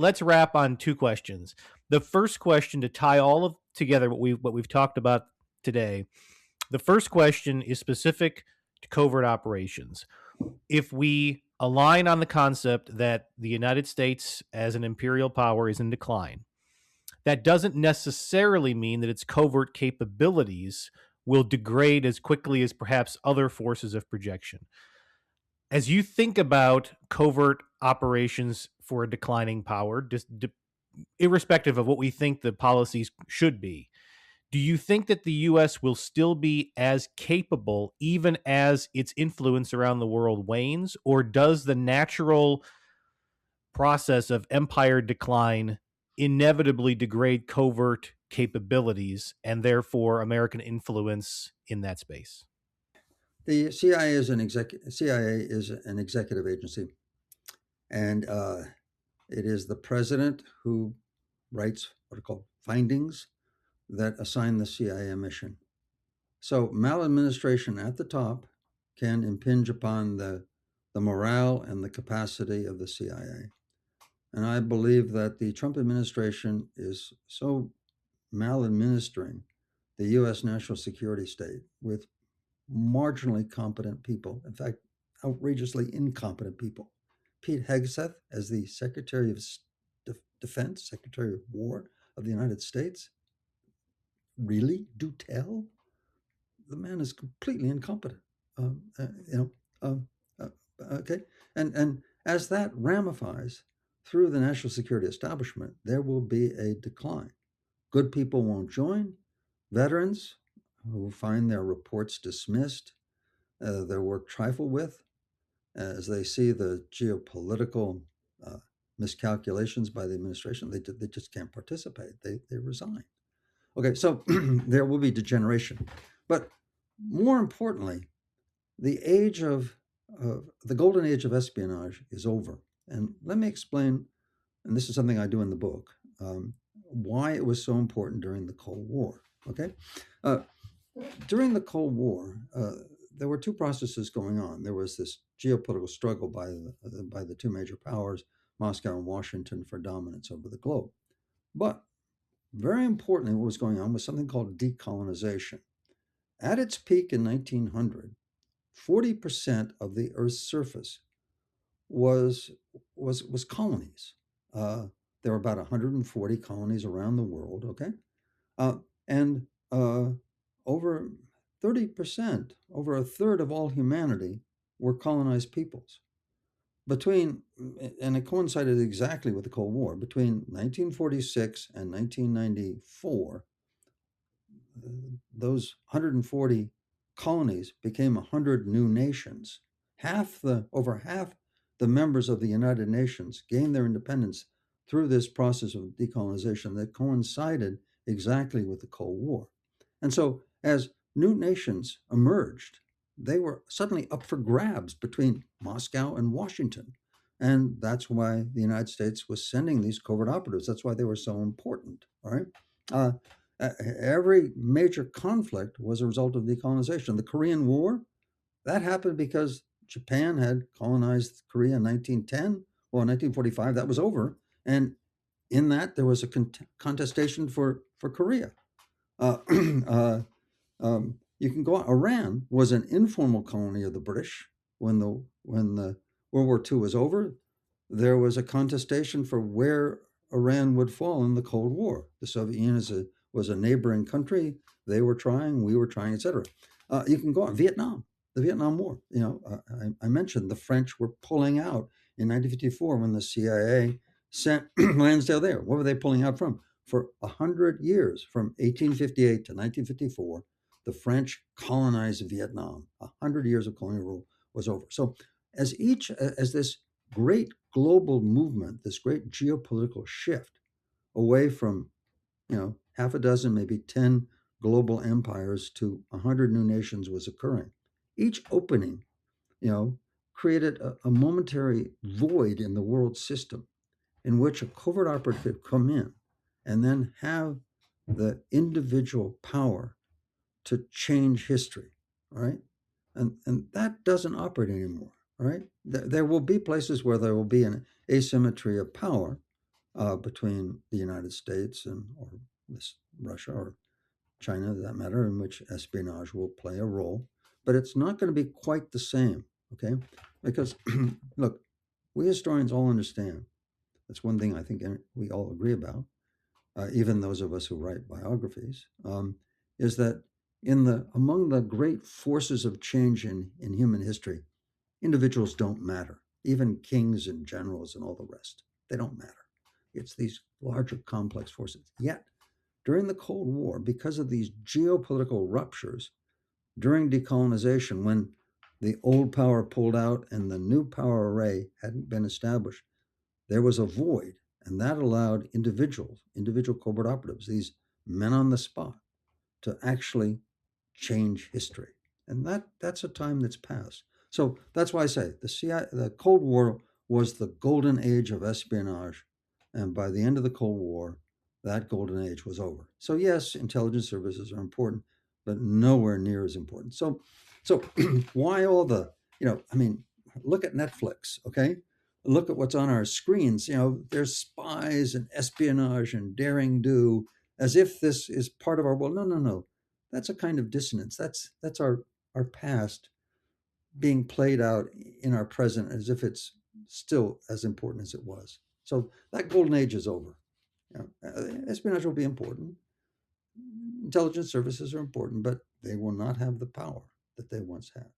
let's wrap on two questions. The first question, to tie all of together what we've talked about today. The first question is specific to covert operations. If we align on the concept that the United States as an imperial power is in decline, that doesn't necessarily mean that its covert capabilities will degrade as quickly as perhaps other forces of projection. As you think about covert operations for a declining power, irrespective of what we think the policies should be, do you think that the U.S. will still be as capable even as its influence around the world wanes, or does the natural process of empire decline inevitably degrade covert capabilities and therefore American influence in that space? The CIA is an executive agency, and it is the president who writes what are called findings that assign the CIA a mission. So maladministration at the top can impinge upon the morale and the capacity of the CIA. And I believe that the Trump administration is so maladministering the U.S. national security state with marginally competent people, in fact, outrageously incompetent people. Pete Hegseth, as the Secretary of Defense, Secretary of War of the United States, really do tell? The man is completely incompetent. You know, okay, and as that ramifies through the national security establishment, there will be a decline. Good people won't join. Veterans who find their reports dismissed, their work trifled with, as they see the geopolitical miscalculations by the administration, they just can't participate. They resign. Okay, so there will be degeneration. But more importantly, the age of the golden age of espionage is over. And let me explain, and this is something I do in the book, why it was so important during the Cold War. Okay, during the Cold War, there were two processes going on. There was this geopolitical struggle by the two major powers, Moscow and Washington, for dominance over the globe. But very importantly, what was going on was something called decolonization. At its peak in 1900, 40% of the Earth's surface was colonies. There were about 140 colonies around the world. Okay, and over 30%, over a third of all humanity, were colonized peoples. And it coincided exactly with the Cold War. Between 1946 and 1994, those 140 colonies became 100 new nations. Over half the members of the United Nations gained their independence through this process of decolonization that coincided exactly with the Cold War. And so as new nations emerged, they were suddenly up for grabs between Moscow and Washington. And that's why the United States was sending these covert operatives. That's why they were so important. All right. Every major conflict was a result of decolonization. The Korean War, that happened because Japan had colonized Korea in 1910. Well, in 1945, that was over. And in that, there was a contestation for Korea. You can go on. Iran was an informal colony of the British. When the World War II was over, there was a contestation for where Iran would fall in the Cold War. The Soviet Union was a neighboring country. They were trying, we were trying, etc. You can go on. Vietnam, the Vietnam War. I mentioned the French were pulling out in 1954 when the CIA sent Lansdale there. What were they pulling out from? For 100 years, from 1858 to 1954, the French colonized Vietnam. 100 years of colonial rule was over. So as this great global movement, this great geopolitical shift away from, half a dozen, maybe 10 global empires to 100 new nations was occurring. Each opening, created a momentary void in the world system in which a covert operative could come in and then have the individual power to change history, right? And that doesn't operate anymore, right? There will be places where there will be an asymmetry of power, between the United States and or this Russia or China, for that matter, in which espionage will play a role. But it's not going to be quite the same, okay? Because look, we historians all understand. That's one thing I think we all agree about, even those of us who write biographies, is that among the great forces of change in human history, individuals don't matter. Even kings and generals and all the rest, they don't matter. It's these larger complex forces. Yet, during the Cold War, because of these geopolitical ruptures, during decolonization, when the old power pulled out and the new power array hadn't been established, there was a void, and that allowed individual covert operatives, these men on the spot, to actually change history. And that's a time that's passed. So that's why I say the Cold War was the golden age of espionage, and by the end of the Cold War, that golden age was over. So yes, intelligence services are important, but nowhere near as important. So why all the I mean, look at Netflix, okay? Look at what's on our screens. There's spies and espionage and daring do, as if this is part of our world. No, no, no. That's a kind of dissonance. That's our past being played out in our present as if it's still as important as it was. So that golden age is over. Espionage will be important. Intelligence services are important, but they will not have the power that they once had.